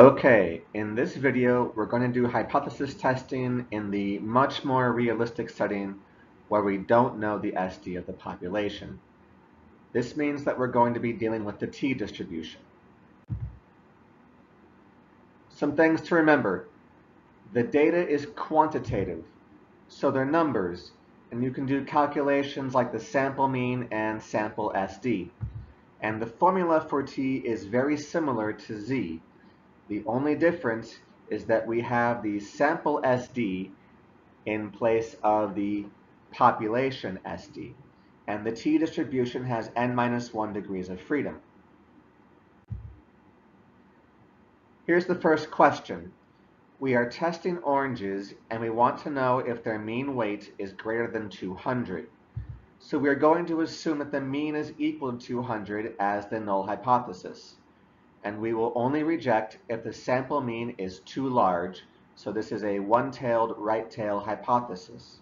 Okay, in this video, we're going to do hypothesis testing in the much more realistic setting where we don't know the SD of the population. This means that we're going to be dealing with the t-distribution. Some things to remember. The data is quantitative, so they're numbers, and you can do calculations like the sample mean and sample SD. And the formula for t is very similar to z. The only difference is that we have the sample SD in place of the population SD, and the t-distribution has n-1 degrees of freedom. Here's the first question. We are testing oranges, and we want to know if their mean weight is greater than 200. So we are going to assume that the mean is equal to 200 as the null hypothesis. And we will only reject if the sample mean is too large, so this is a one-tailed right-tail hypothesis.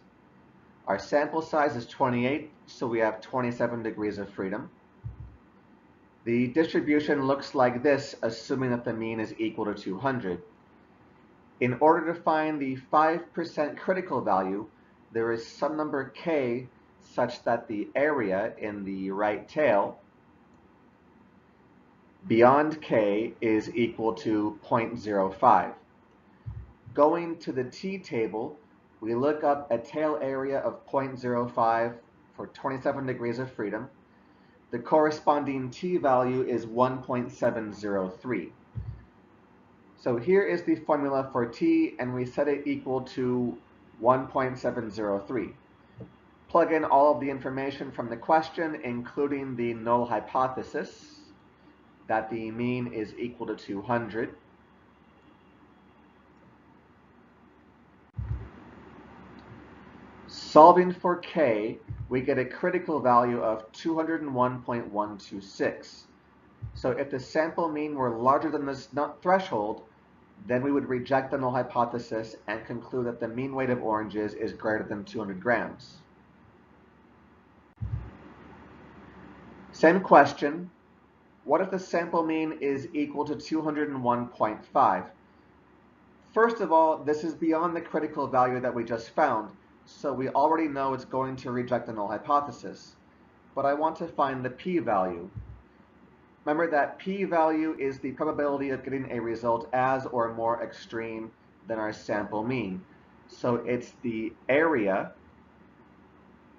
Our sample size is 28, so we have 27 degrees of freedom. The distribution looks like this, assuming that the mean is equal to 200. In order to find the 5% critical value, there is some number k such that the area in the right tail beyond k is equal to 0.05. Going to the t-table, we look up a tail area of 0.05 for 27 degrees of freedom. The corresponding t-value is 1.703. So here is the formula for t, and we set it equal to 1.703. Plug in all of the information from the question, including the null hypothesis, that the mean is equal to 200. Solving for k, we get a critical value of 201.126. So if the sample mean were larger than this threshold, then we would reject the null hypothesis and conclude that the mean weight of oranges is greater than 200 grams. Same question. What if the sample mean is equal to 201.5? First of all, this is beyond the critical value that we just found, so we already know it's going to reject the null hypothesis. But I want to find the p-value. Remember that p-value is the probability of getting a result as or more extreme than our sample mean. So it's the area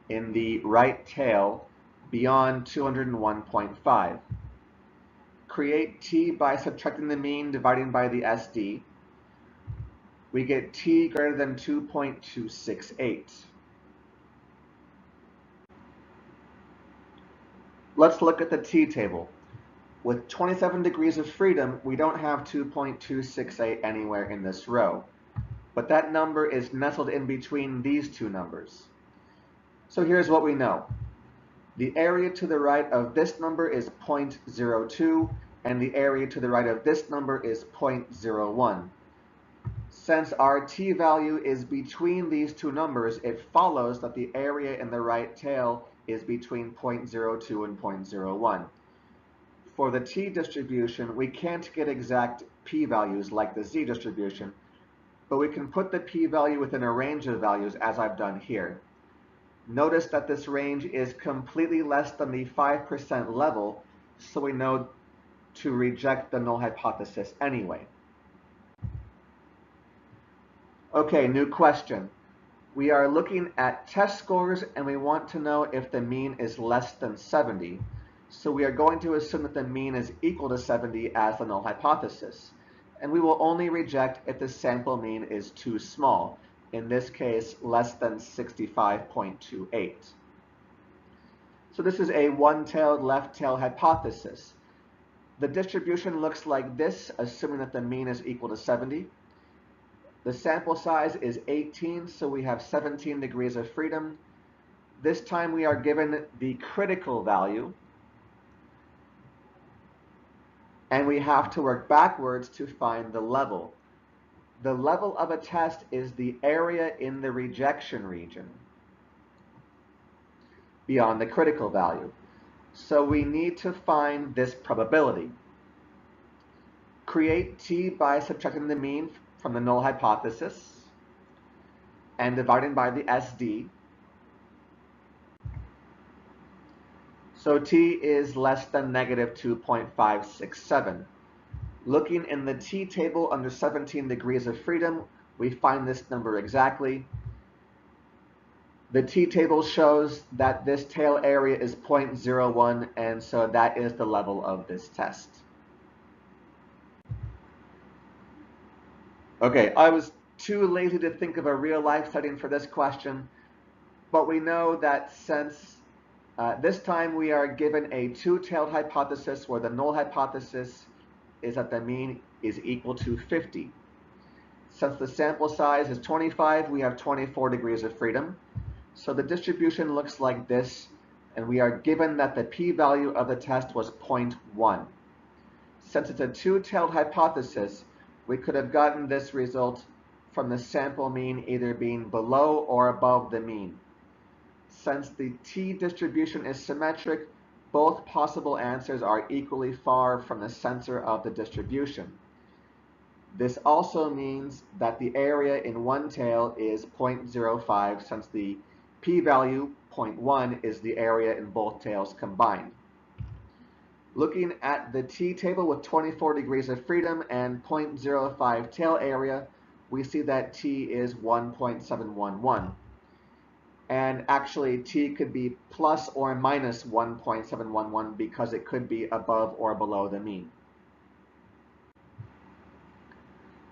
in the right tail beyond 201.5. Create t by subtracting the mean dividing by the SD. We get t greater than 2.268. Let's look at the t-table. With 27 degrees of freedom, we don't have 2.268 anywhere in this row, but that number is nestled in between these two numbers. So here's what we know. The area to the right of this number is 0.02, and the area to the right of this number is 0.01. Since our t-value is between these two numbers, it follows that the area in the right tail is between 0.02 and 0.01. For the t-distribution, we can't get exact p-values like the z-distribution, but we can put the p-value within a range of values as I've done here. Notice that this range is completely less than the 5% level, so we know to reject the null hypothesis anyway. Okay, new question. We are looking at test scores, and we want to know if the mean is less than 70. So we are going to assume that the mean is equal to 70 as the null hypothesis. And we will only reject if the sample mean is too small, in this case less than 65.28. So this is a one-tailed left-tail hypothesis. The distribution looks like this, assuming that the mean is equal to 70. The sample size is 18, so we have 17 degrees of freedom. This time we are given the critical value, and we have to work backwards to find the level. The level of a test is the area in the rejection region beyond the critical value. So we need to find this probability. Create t by subtracting the mean from the null hypothesis and dividing by the SD. So t is less than negative 2.567. Looking in the t table under 17 degrees of freedom, we find this number exactly. The t table shows that this tail area is 0.01, and so that is the level of this test. Okay, I was too lazy to think of a real-life setting for this question, but we know that since this time we are given a two-tailed hypothesis where the null hypothesis is that the mean is equal to 50. Since the sample size is 25, we have 24 degrees of freedom. So the distribution looks like this, and we are given that the p-value of the test was 0.1. Since it's a two-tailed hypothesis, we could have gotten this result from the sample mean either being below or above the mean. Since the t distribution is symmetric, both possible answers are equally far from the center of the distribution. This also means that the area in one tail is 0.05, since the p-value 0.1 is the area in both tails combined. Looking at the t table with 24 degrees of freedom and 0.05 tail area, we see that t is 1.711. And actually, t could be plus or minus 1.711 because it could be above or below the mean.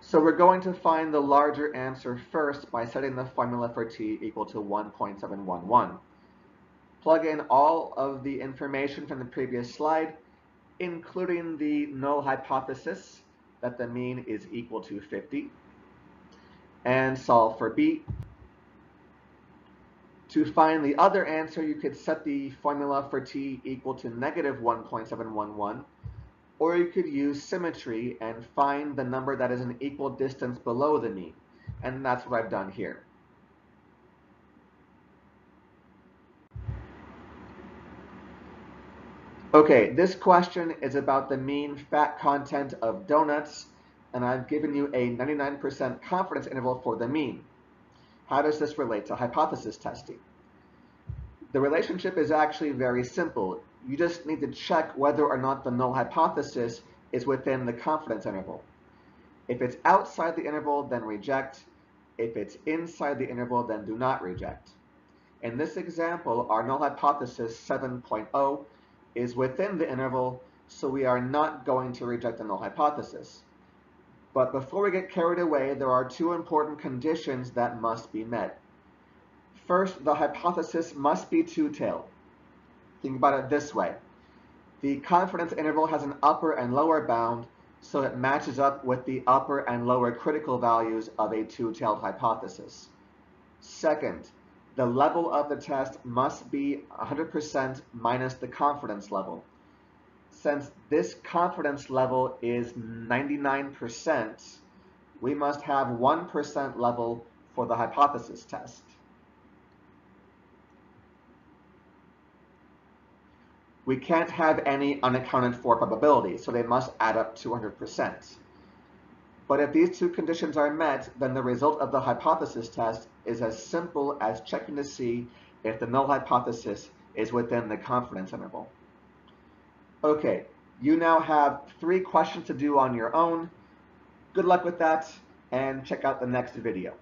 So we're going to find the larger answer first by setting the formula for t equal to 1.711. Plug in all of the information from the previous slide, including the null hypothesis that the mean is equal to 50, and solve for b. To find the other answer, you could set the formula for t equal to negative 1.711, or you could use symmetry and find the number that is an equal distance below the mean, and that's what I've done here. Okay, this question is about the mean fat content of donuts, and I've given you a 99% confidence interval for the mean. How does this relate to hypothesis testing? The relationship is actually very simple. You just need to check whether or not the null hypothesis is within the confidence interval. If it's outside the interval, then reject. If it's inside the interval, then do not reject. In this example, our null hypothesis 7.0 is within the interval, so we are not going to reject the null hypothesis. But before we get carried away, there are two important conditions that must be met. First, the hypothesis must be two-tailed. Think about it this way. The confidence interval has an upper and lower bound, so it matches up with the upper and lower critical values of a two-tailed hypothesis. Second, the level of the test must be 100% minus the confidence level. Since this confidence level is 99%, we must have 1% level for the hypothesis test. We can't have any unaccounted for probabilities, so they must add up to 100%. But if these two conditions are met, then the result of the hypothesis test is as simple as checking to see if the null hypothesis is within the confidence interval. Okay, you now have 3 questions to do on your own. Good luck with that, and check out the next video.